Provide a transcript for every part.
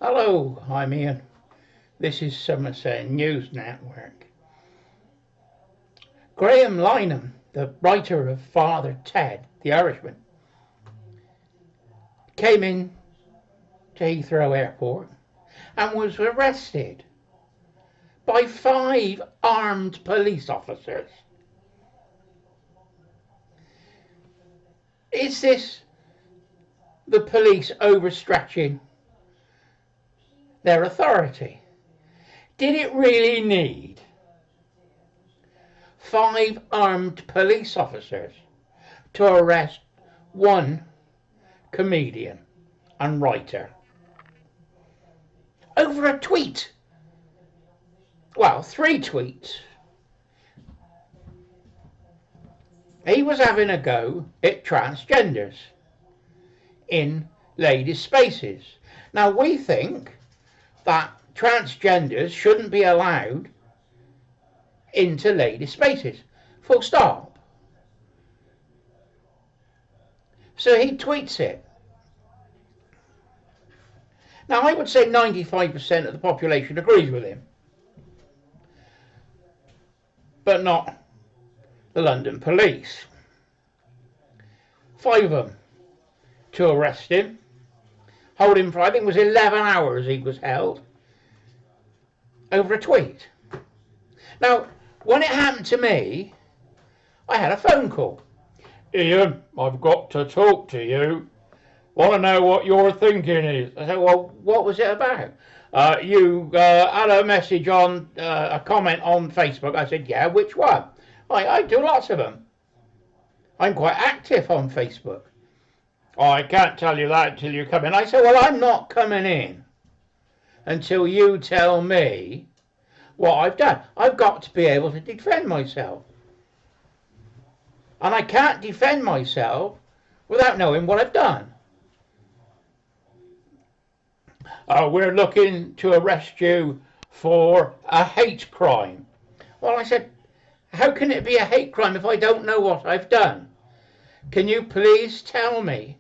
Hello, I'm Ian. This is Somerset News Network. Gramhan Linehan, the writer of Father Ted, the Irishman, came in to Heathrow Airport and was arrested by 5 armed police officers. Is this the police overstretching their authority? Did it really need 5 armed police officers to arrest one comedian and writer over a tweet? Well, 3 tweets. He was having a go at transgenders in ladies' spaces. Now, we think that transgenders shouldn't be allowed into ladies' spaces, full stop. So he tweets it. Now, I would say 95% of the population agrees with him, but not the London police. 5 of them to arrest him, hold him for, I think it was 11 hours he was held, over a tweet. Now, when it happened to me, I had a phone call. Ian, I've got to talk to you. Want to know what your thinking is? I said, well, what was it about? You had a message on, a comment on Facebook. I said, yeah, which one? I do lots of them. I'm quite active on Facebook. Oh, I can't tell you that until you come in. I said, well, I'm not coming in until you tell me what I've done. I've got to be able to defend myself. And I can't defend myself without knowing what I've done. We're looking to arrest you for a hate crime. Well, I said, how can it be a hate crime if I don't know what I've done? Can you please tell me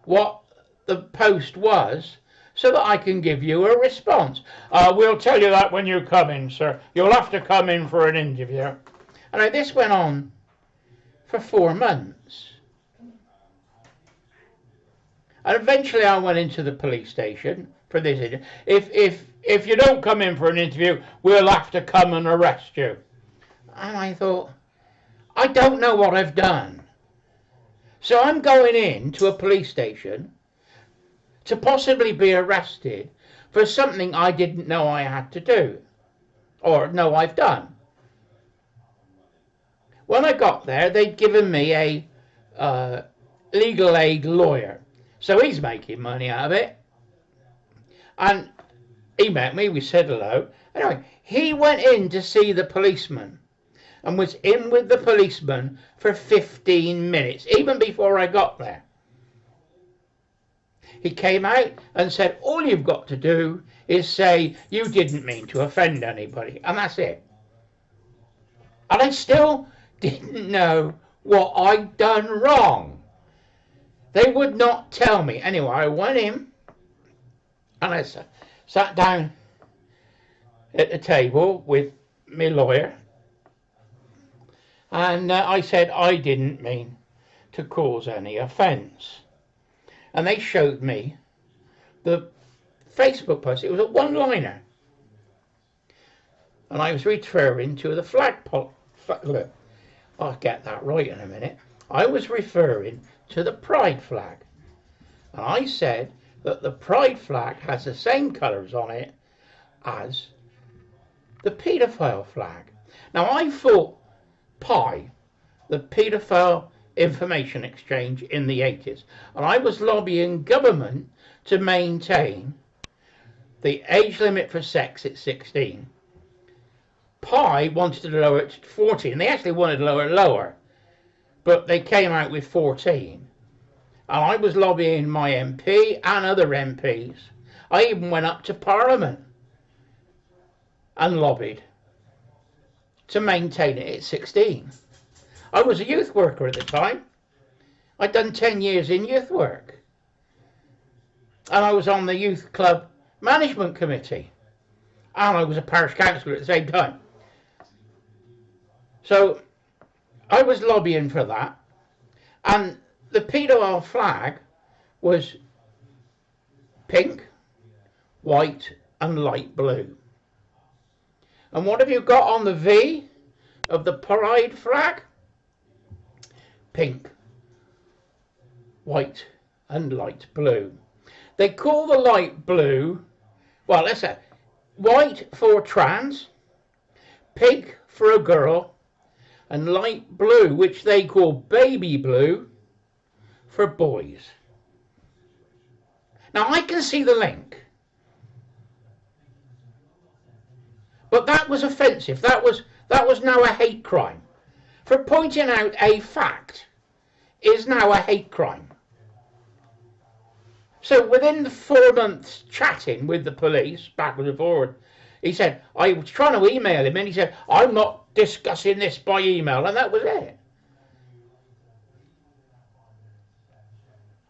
what the post was so that I can give you a response? We'll tell you that when you come in, sir. You'll have to come in for an interview. And this went on for 4 months. And eventually I went into the police station for this interview. If you don't come in for an interview, we'll have to come and arrest you. And I thought, I don't know what I've done. So I'm going in to a police station to possibly be arrested for something I didn't know I had to do, or know I've done. When I got there, they'd given me a legal aid lawyer. So he's making money out of it. And he met me, we said hello. Anyway, he went in to see the policeman and was in with the policeman for 15 minutes, even before I got there. He came out and said, all you've got to do is say you didn't mean to offend anybody, and that's it. And I still didn't know what I'd done wrong. They would not tell me. Anyway, I went in and I sat down at the table with my lawyer, and I said I didn't mean to cause any offence. And they showed me the Facebook post. It was a one-liner. And I was referring to the flagpole. Look, I'll get that right in a minute. I was referring to the pride flag. And I said that the pride flag has the same colours on it as the paedophile flag. Now, I thought PI, the paedophile information exchange in the 80s, and I was lobbying government to maintain the age limit for sex at 16. PI wanted to lower it to 14. They actually wanted to lower it lower, but they came out with 14. And I was lobbying my MP and other MPs. I even went up to Parliament and lobbied to maintain it at 16. I was a youth worker at the time. I'd done 10 years in youth work. and I was on the youth club management committee, and I was a parish councillor at the same time. So I was lobbying for that, and the paedophile flag was pink, white and light blue. And what have you got on the V of the pride flag? Pink, white and light blue. They call the light blue, well, let's say white for trans, pink for a girl, and light blue, which they call baby blue, for boys. Now I can see the link, but that was offensive. That was now a hate crime. For pointing out a fact is now a hate crime. So within the 4 months chatting with the police, backwards and forward, he said, I was trying to email him, and he said, I'm not discussing this by email, and that was it.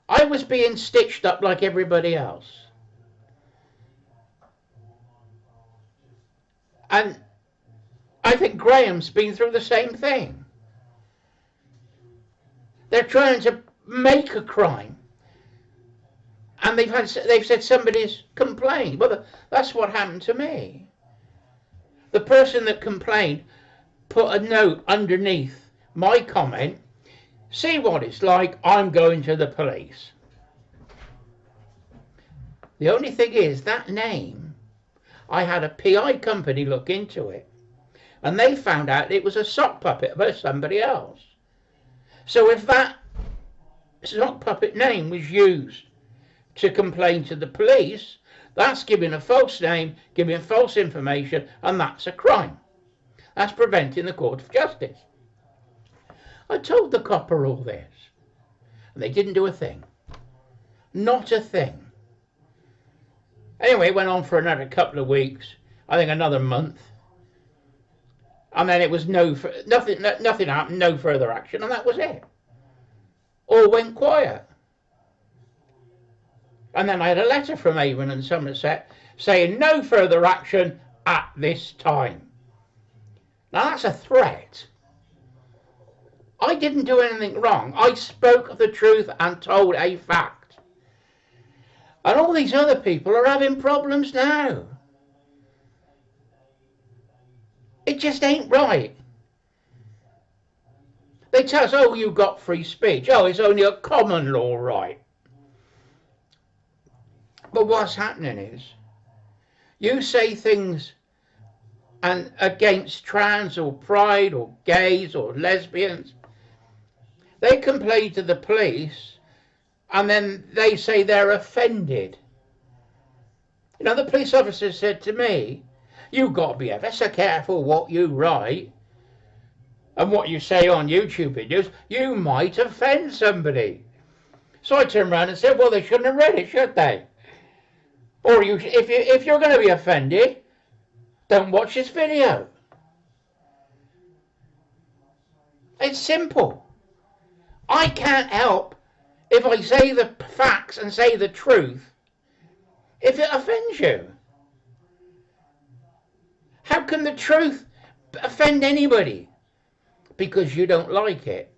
I was being stitched up like everybody else. And I think Graham's been through the same thing. They're trying to make a crime, and they've said somebody's complained. Well, that's what happened to me. The person that complained put a note underneath my comment, see what it's like, I'm going to the police. The only thing is, that name, I had a PI company look into it, and they found out it was a sock puppet by somebody else. So if that sock puppet name was used to complain to the police, that's giving a false name, giving false information, and that's a crime. That's preventing the court of justice. I told the copper all this, and they didn't do a thing. Not a thing. Anyway, it went on for another couple of weeks, I think another month, and then it was nothing happened, no further action, and that was it. All went quiet. And then I had a letter from Avon and Somerset saying no further action at this time. Now that's a threat. I didn't do anything wrong. I spoke the truth and told a fact. And all these other people are having problems now. It just ain't right. They tell us, oh, you got free speech. Oh, it's only a common law right. But what's happening is, you say things and against trans or pride or gays or lesbians, they complain to the police and then they say they're offended. You know, the police officer said to me, you've got to be ever so careful what you write and what you say on YouTube videos. You might offend somebody. So I turned around and said, well, they shouldn't have read it, should they? Or if you're going to be offended, don't watch this video. It's simple. I can't help if I say the facts and say the truth if it offends you. How can the truth offend anybody? Because you don't like it.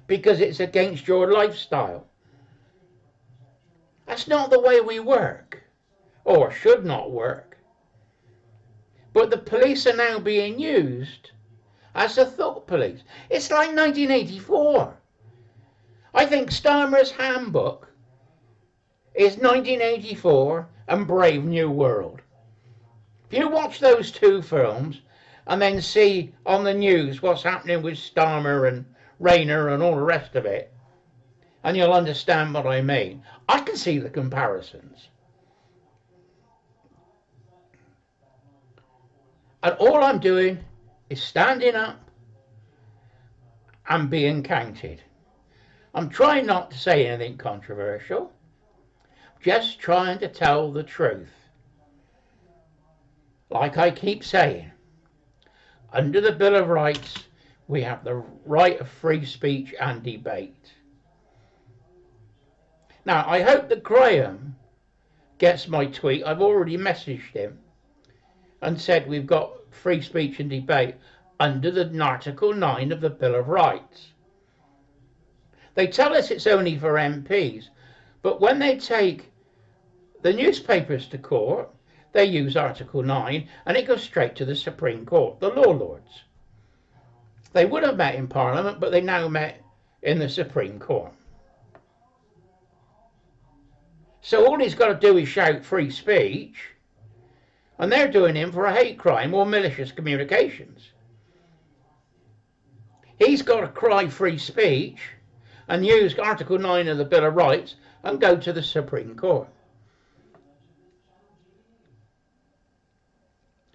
Because it's against your lifestyle. That's not the way we work. Or should not work. But the police are now being used as the thought police. It's like 1984. I think Starmer's Handbook is 1984 and Brave New World. If you watch those two films and then see on the news what's happening with Starmer and Rayner and all the rest of it, and you'll understand what I mean. I can see the comparisons. And all I'm doing is standing up and being counted. I'm trying not to say anything controversial, just trying to tell the truth. Like I keep saying, under the Bill of Rights, we have the right of free speech and debate. Now, I hope that Graham gets my tweet, I've already messaged him and said we've got free speech and debate under the Article 9 of the Bill of Rights. They tell us it's only for MPs, but when they take the newspapers to court, they use Article 9 and it goes straight to the Supreme Court, the law lords. They would have met in Parliament, but they now met in the Supreme Court. So all he's got to do is shout free speech, and they're doing him for a hate crime or malicious communications. He's got to cry free speech and use Article 9 of the Bill of Rights and go to the Supreme Court.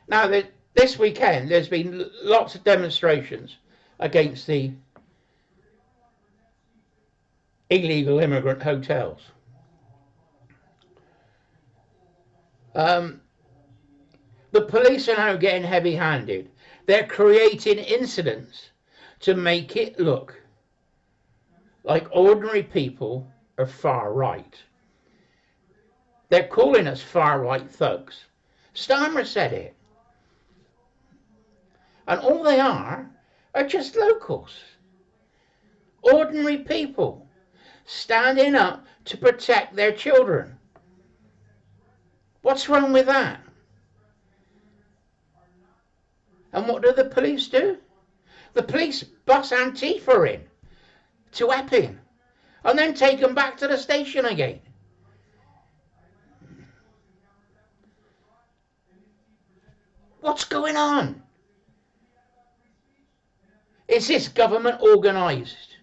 Now, this weekend, there's been lots of demonstrations against the illegal immigrant hotels. The police are now getting heavy-handed. They're creating incidents to make it look like ordinary people are far right. They're calling us far right thugs. Starmer said it. And all they are just locals. Ordinary people standing up to protect their children. What's wrong with that? And what do the police do? The police bus Antifa in to Epping and then take them back to the station again. What's going on? Is this government organised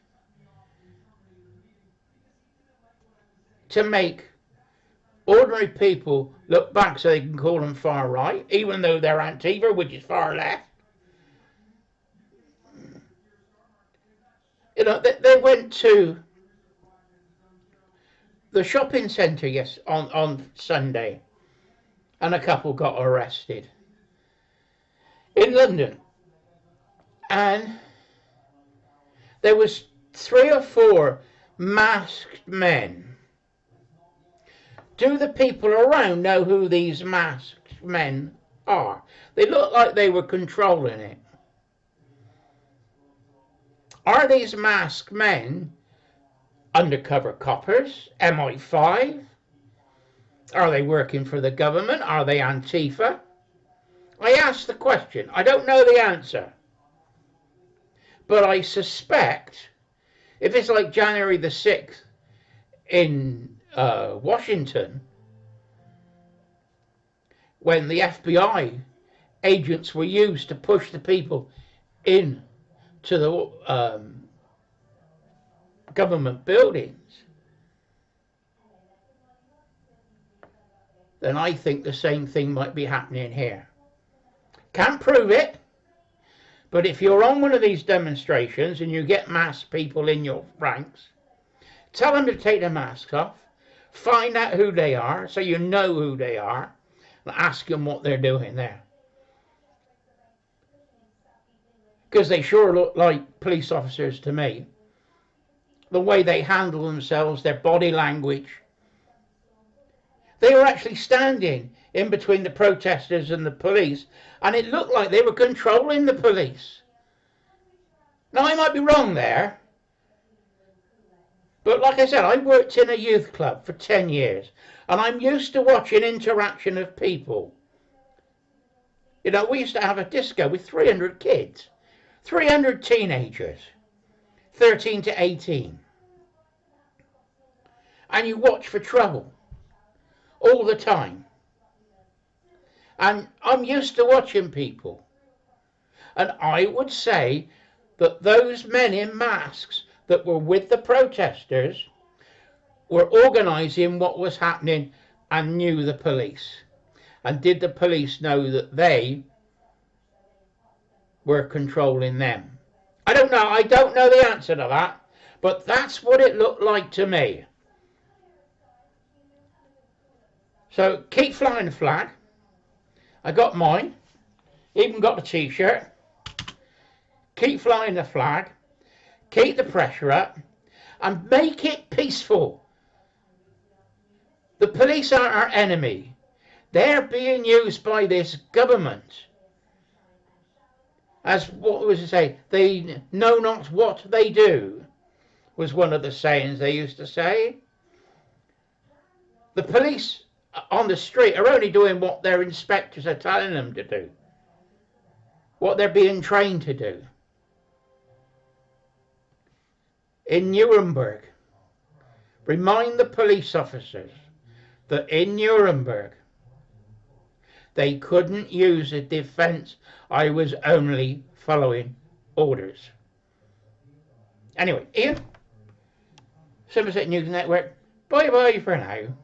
to make ordinary people look back so they can call them far right, even though they're Antifa, which is far left? You know, they went to the shopping centre on Sunday, and a couple got arrested in London, and there was 3 or 4 masked men. Do the people around know who these masked men are? They look like they were controlling it. Are these masked men undercover coppers, MI5? Are they working for the government? Are they Antifa? I asked the question. I don't know the answer. But I suspect if it's like January the 6th in Washington, when the FBI agents were used to push the people in to the government buildings, then I think the same thing might be happening here. Can't prove it, but if you're on one of these demonstrations and you get masked people in your ranks, tell them to take their masks off, find out who they are so you know who they are, and ask them what they're doing there. Because they sure look like police officers to me. The way they handle themselves, their body language. They were actually standing in between the protesters and the police, and it looked like they were controlling the police. Now, I might be wrong there, but like I said, I worked in a youth club for 10 years, and I'm used to watching interaction of people. You know, we used to have a disco with 300 kids, 300 teenagers, 13 to 18. And you watch for trouble all the time. And I'm used to watching people. And I would say that those men in masks that were with the protesters were organising what was happening and knew the police. And did the police know that they were controlling them? I don't know. I don't know the answer to that. But that's what it looked like to me. So keep flying the flag. I got mine. Even got the t-shirt. Keep flying the flag. Keep the pressure up. And make it peaceful. The police aren't our enemy. They're being used by this government. As what was it say? They know not what they do, was one of the sayings they used to say. The police on the street are only doing what their inspectors are telling them to do, what they're being trained to do. In Nuremberg, remind the police officers that in Nuremberg they couldn't use a defence. I was only following orders. Anyway, Ian, Somerset News Network, bye bye for now.